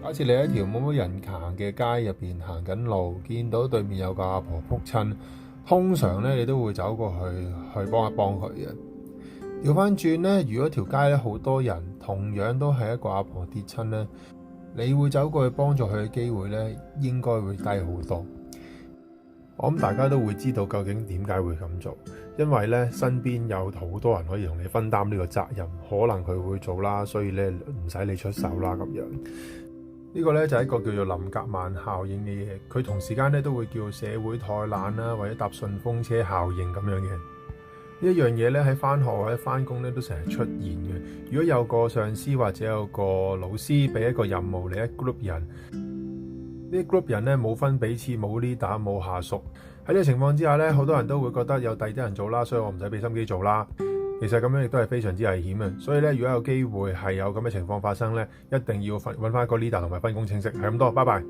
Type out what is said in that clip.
假設你喺一條冇乜人行嘅街入邊行緊路，見到對面有個阿婆仆親，通常咧你都會走過去幫一幫佢嘅。調翻轉咧，如果條街咧好多人，同樣都係一個阿婆跌親咧，你會走過去幫助佢嘅機會咧，應該會低好多。我諗大家都會知道究竟點解會咁做，因為咧身邊有好多人可以同你分擔呢個責任，可能佢會做啦，所以咧唔使你出手啦咁樣。呢個咧就係一個叫做林格曼效應嘅嘢，佢同時間咧都會叫社會怠懶啦，或者搭順風車效應咁樣嘅。呢一樣嘢咧喺返學或者返工咧都成日出現嘅。如果有個上司或者有個老師俾一個任務你一 group 人，呢 group 人咧冇分彼此，冇 leader，冇下屬。喺呢個情況之下咧，好多人都會覺得有第二啲人做啦，所以我唔使俾心機做啦。其實咁樣亦都係非常之危險嘅。所以咧，如果有機會係有咁嘅情況發生咧，一定要揾翻一個 leader 同埋分工清晰。係咁多，拜拜。